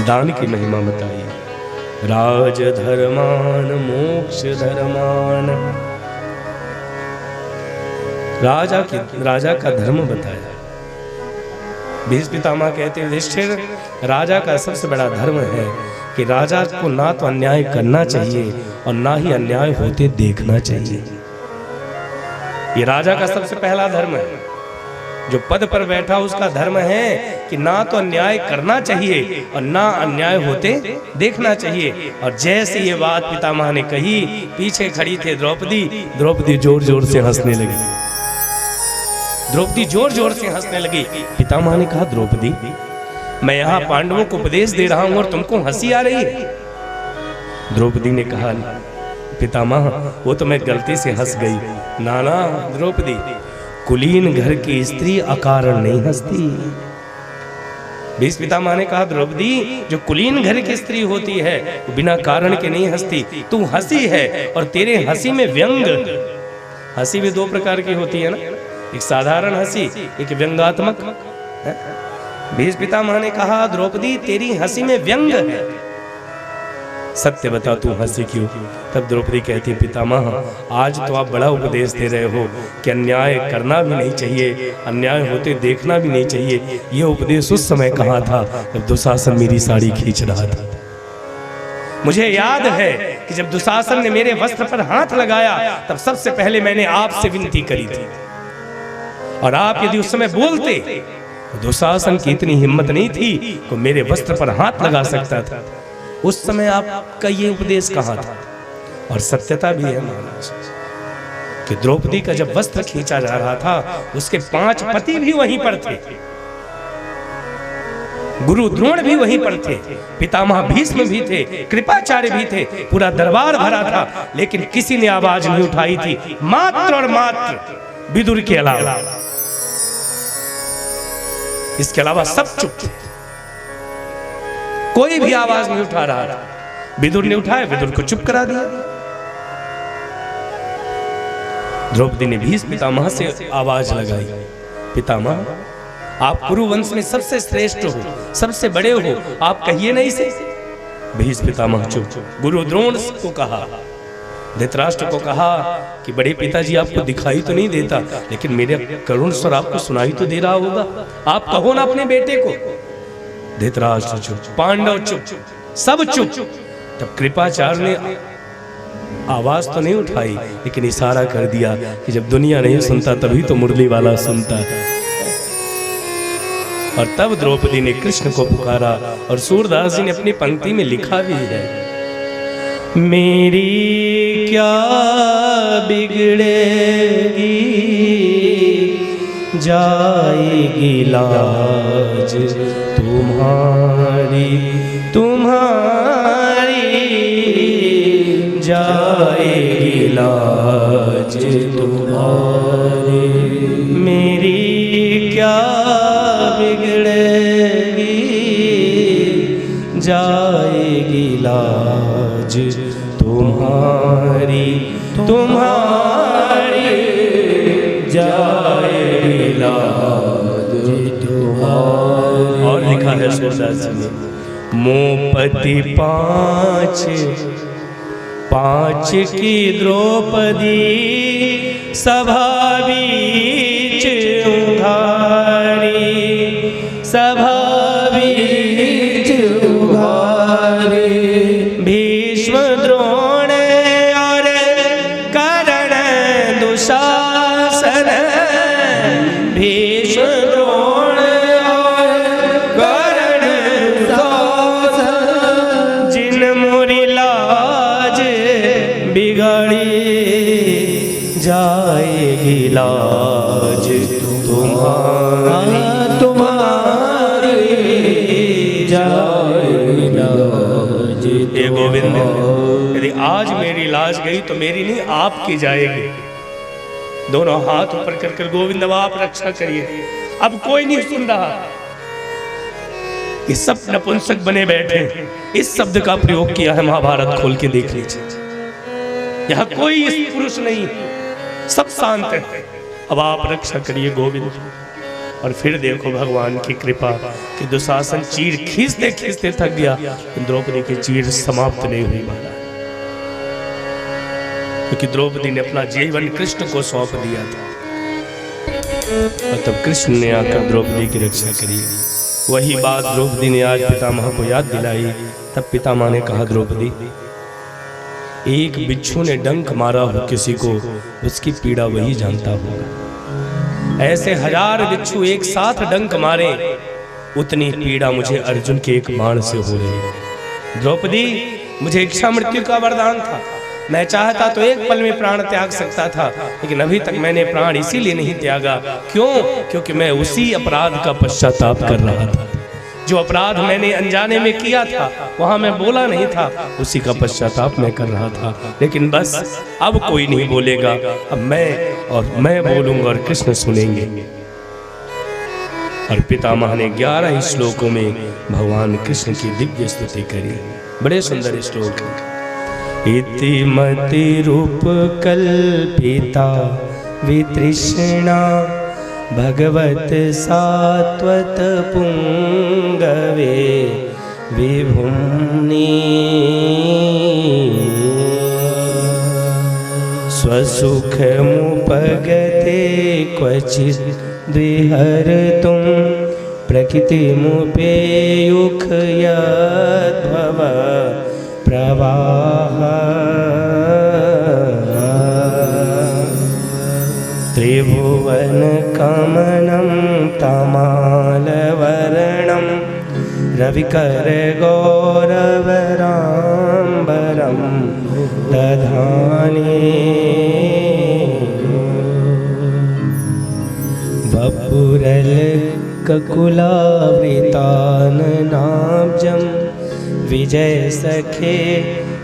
दान की महिमा बताई। राज धर्मान मोक्ष धर्मान, राजा का धर्म बताया। भीष्म पितामह कहते हैं युधिष्ठिर, राजा का सबसे बड़ा धर्म है कि राजा को ना तो अन्याय करना चाहिए और ना ही अन्याय होते देखना चाहिए। ये राजा का सबसे पहला धर्म है। जो पद पर बैठा उसका धर्म है कि ना तो अन्याय करना चाहिए और ना अन्याय होते देखना चाहिए। और जैसे ये बात पितामह ने कही, पीछे खड़ी थे द्रौपदी जोर जोर से हंसने लगी। द्रौपदी जोर जोर से हंसने लगी। पितामह ने कहा, द्रौपदी मैं यहाँ पांडवों को उपदेश दे रहा हूं और तुमको हंसी आ रही है। द्रौपदी ने कहा, पितामह वो तो मैं गलती से हंस गई। नाना द्रौपदी, कुलीन घर की स्त्री अकारण नहीं हंसती। भीष्म पितामह ने कहा, द्रौपदी जो कुलीन घर की स्त्री होती है वो बिना कारण के नहीं हंसती। तू हंसी है और तेरे हंसी में व्यंग। हंसी भी दो प्रकार की होती है ना, एक साधारण हंसी, एक व्यंगात्मक। भीष्म पितामह ने कहा, द्रौपदी तेरी हंसी में व्यंग है, सत्य बता तू हंसी क्यों? तब द्रौपदी कहती, पितामह आज तो आप बड़ा उपदेश दे रहे हो कि अन्याय करना भी नहीं चाहिए, अन्याय होते देखना भी नहीं चाहिए। यह उपदेश उस समय कहा था जब दुशासन मेरी साड़ी खींच रहा था। मुझे याद है कि जब दुशासन ने मेरे वस्त्र पर हाथ लगाया तब सबसे पहले मैंने आपसे विनती करी थी, और आप यदि उस समय बोलते, दुशासन की इतनी हिम्मत नहीं थी कि मेरे वस्त्र पर हाथ लगा सकता था। उस समय आपका ये उपदेश कहाँ था? और सत्यता भी है महाराज कि द्रौपदी का जब वस्त्र खींचा जा रहा था उसके 5 पति भी वहीं पर थे, गुरु द्रोण भी वहीं पर थे, पितामह भीष्म भी थे, कृपाचार्य भी थे, पूरा दरबार भरा था, लेकिन किसी ने आवाज नहीं उठाई थी, मात्र और मात्र विदुर के अलावा। इसके अलावा सब चुप थे, कोई भी आवाज नहीं उठा रहा था। विदुर ने उठाया, विदुर को चुप करा दिया। द्रौपदी ने भीष्म पितामह से आवाज लगाई, पितामह आप कुरु वंश में सबसे श्रेष्ठ हो, सबसे बड़े हो, आप कहिए नहीं से। भीष्म पितामह चुप। गुरु द्रोण को कहा, धृतराष्ट्र को कहा कि बड़े पिताजी आपको दिखाई तो नहीं देता, लेकिन मेरे करुण स्वर आपको सुनाई तो दे रहा होगा, आप कहो ना अपने बेटे को। धृतराष्ट्र चुप, पांडव चुप, सब चुप। तब कृपाचार्य ने आवाज तो नहीं उठाई, लेकिन इशारा कर दिया कि जब दुनिया नहीं सुनता तभी तो मुरली वाला सुनता है। और तब द्रौपदी ने कृष्ण को पुकारा, और सूरदास जी ने अपनी पंक्ति में लिखा भी है, मेरी क्या बिगड़ेगी जाएगी लाज तुम्हारी, तुम्हारी जाएगी लाज तुम्हारी। मेरी क्या बिगड़ेगी जाएगी लाज तुम्हारी, तुम्हारी जाएगी लाज तुम्हारी। और लिखा है सूरदास जी ने, मोपति 5 की द्रौपदी सभा बीच उघारी, सभा बीच उघारी। भीष्म द्रोण और कर्ण दुशासन, भीष्म द्रोण और कर्ण दुशासन, जिन मोरी लाज बिगड़ी जाएगी लाज तुम्हारी, तुम्हारी जाएगी लाज। हे गोविंद, यदि आज मेरी लाज गई तो मेरी नहीं आपकी जाएगी। दोनों हाथ ऊपर कर कर गोविंद अब आप रक्षा करिए। अब कोई नहीं सुन रहा, ये सब नपुंसक बने बैठे। इस शब्द का प्रयोग किया है महाभारत, खोल के देख लीजिए। यहाँ कोई इस पुरुष नहीं, सब शांत है। अब आप रक्षा करिए गोविंद। और फिर देखो भगवान की कृपा कि दुशासन चीर खींचते खींचते थक गया, द्रौपदी की चीर समाप्त नहीं हुई महाराज, क्योंकि द्रौपदी ने अपना जीवन कृष्ण को सौंप दिया था। और तब कृष्ण ने आकर द्रौपदी की रक्षा करी। वही बात द्रौपदी ने आज पितामह को याद दिलाई। तब पितामह ने कहा, द्रौपदी, एक बिच्छू ने डंक मारा हो किसी को, उसकी पीड़ा वही जानता होगा। ऐसे 1000 बिच्छू एक साथ डंक मारे, उतनी पीड़ा मुझे अर्जुन के एक बाण से हो रही। द्रौपदी, मुझे इच्छा मृत्यु का वरदान था, मैं चाहता तो एक पल में प्राण त्याग सकता था, लेकिन अभी तक मैंने प्राण इसीलिए नहीं त्यागा। क्यों? क्योंकि मैं उसी अपराध का पश्चाताप कर रहा था। जो अपराध मैंने अनजाने में किया था, वहां मैं बोला नहीं था, उसी का पश्चाताप मैं कर रहा था। लेकिन बस अब कोई नहीं बोलेगा, अब मैं बोलूंगा और कृष्ण सुनेंगे। और पितामह ने 11 श्लोकों में भगवान कृष्ण की दिव्य स्तुति करी। बड़े सुंदर श्लोक। इति मति रूप कल्पिता वितृष्णा भगवत सात्वत पुंगवे विभुम्नि स्वसुखमुपगते क्वचित् द्विहर्तुं प्रकृतिमुपेयुख यद्भव प्रवाह त्रिभुवन कमनं तमालवर्णं रविकर गौरवराम्बरं दधाने वपुरल ककुलावृताननाब्जं विजय सखे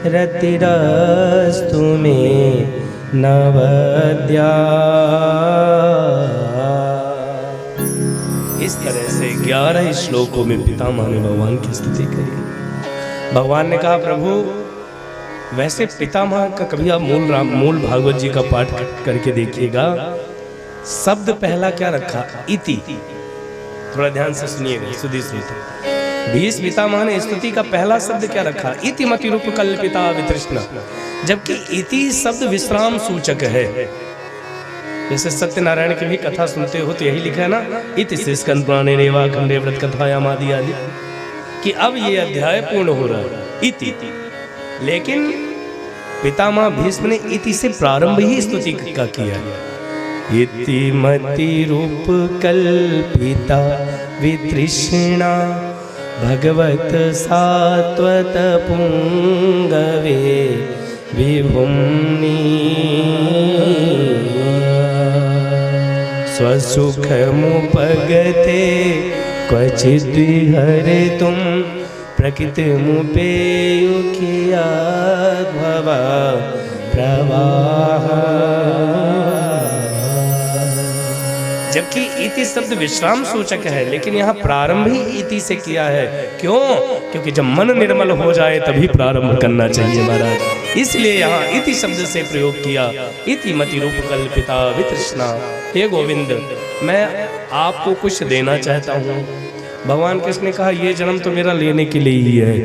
रतिरस्तु मे नवद्या। इस तरह से 11 श्लोकों में पितामह ने भगवान की स्तुति करी। भगवान ने कहा, प्रभु, वैसे पितामह का कभी आप मूल भागवत जी का पाठ करके देखिएगा, शब्द पहला क्या रखा? इति। थोड़ा ध्यान से सुनिएगा, सुधी सुनिए। भीष्म पितामह ने स्तुति का पहला शब्द क्या रखा? इति मति रूप कल्पिता वितृष्णा। जबकि इति शब्द विश्राम सूचक है। जैसे सत्यनारायण की भी कथा सुनते हो तो यही लिखा है ना, इति श्री स्कंद पुराणे रेवा खंडे व्रत कथायाम आदि आदि, कि अब ये अध्याय पूर्ण हो रहा है। इति। लेकिन पितामह भीष्म ने इति से प्रारंभ ही स्तुति का किया है। इति मति रूप कल्पिता वितृष्णा भगवत सात्वत पुंगवे विभुम्नि स्वसुखमुपगते क्वचिद्विहर्तुं प्रकृतिमुपेयुख यद्भव प्रवाह। जबकि इति शब्द विश्राम सूचक है, लेकिन यहाँ प्रारंभ ही इति से किया है। क्यों? क्योंकि जब मन निर्मल हो जाए तभी प्रारंभ करना चाहिए महाराज। इसलिए यहाँ इति शब्द से प्रयोग किया। इति मति रूप कल्पिता वितृष्णा। हे गोविंद, मैं आपको कुछ देना चाहता हूँ। भगवान कृष्ण ने कहा, ये जन्म तो मेरा लेने के लिए ही है।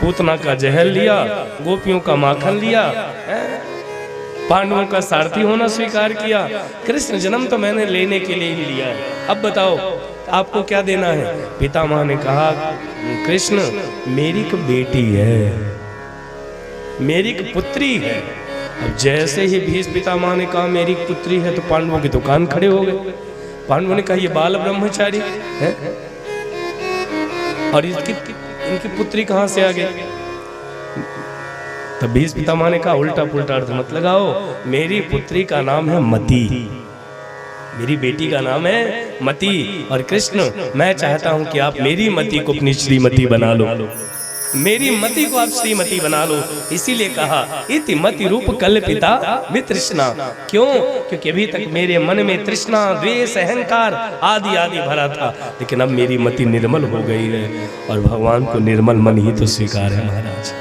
पूतना का जहर लिया, गोपियों का माखन लिया, पांडवों का सारथी होना स्वीकार किया। कृष्ण जन्म तो मैंने लेने के लिए ही लिया है। अब बताओ आपको क्या देना है? पितामह ने कहा, कृष्ण, मेरी एक बेटी है, मेरी एक पुत्री है। अब जैसे ही भीष्म पितामह ने कहा मेरी एक पुत्री है, तो पांडवों के दुकान खड़े हो गए। पांडवों ने कहा, ये बाल ब्रह्मचारी है और इनकी पुत्री कहां से आ गई? तब भीष्म पितामह ने कहा, उल्टा पुल्टा अर्थ मत लगाओ, मेरी पुत्री का नाम है मति, मेरी बेटी का नाम है मति। और कृष्ण, मैं चाहता हूं कि आप मेरी मति को अपनी श्रीमती बना लो, मेरी मति को आप श्रीमती बना लो। इसीलिए कहा इति मति रूप कल्पिता वितृष्णा। क्यों? क्योंकि अभी तक मेरे मन में तृष्णा, द्वेष, अहंकार आदि आदि भरा था, लेकिन अब मेरी मति निर्मल हो गई है। और भगवान को निर्मल मन ही तो स्वीकार है महाराज।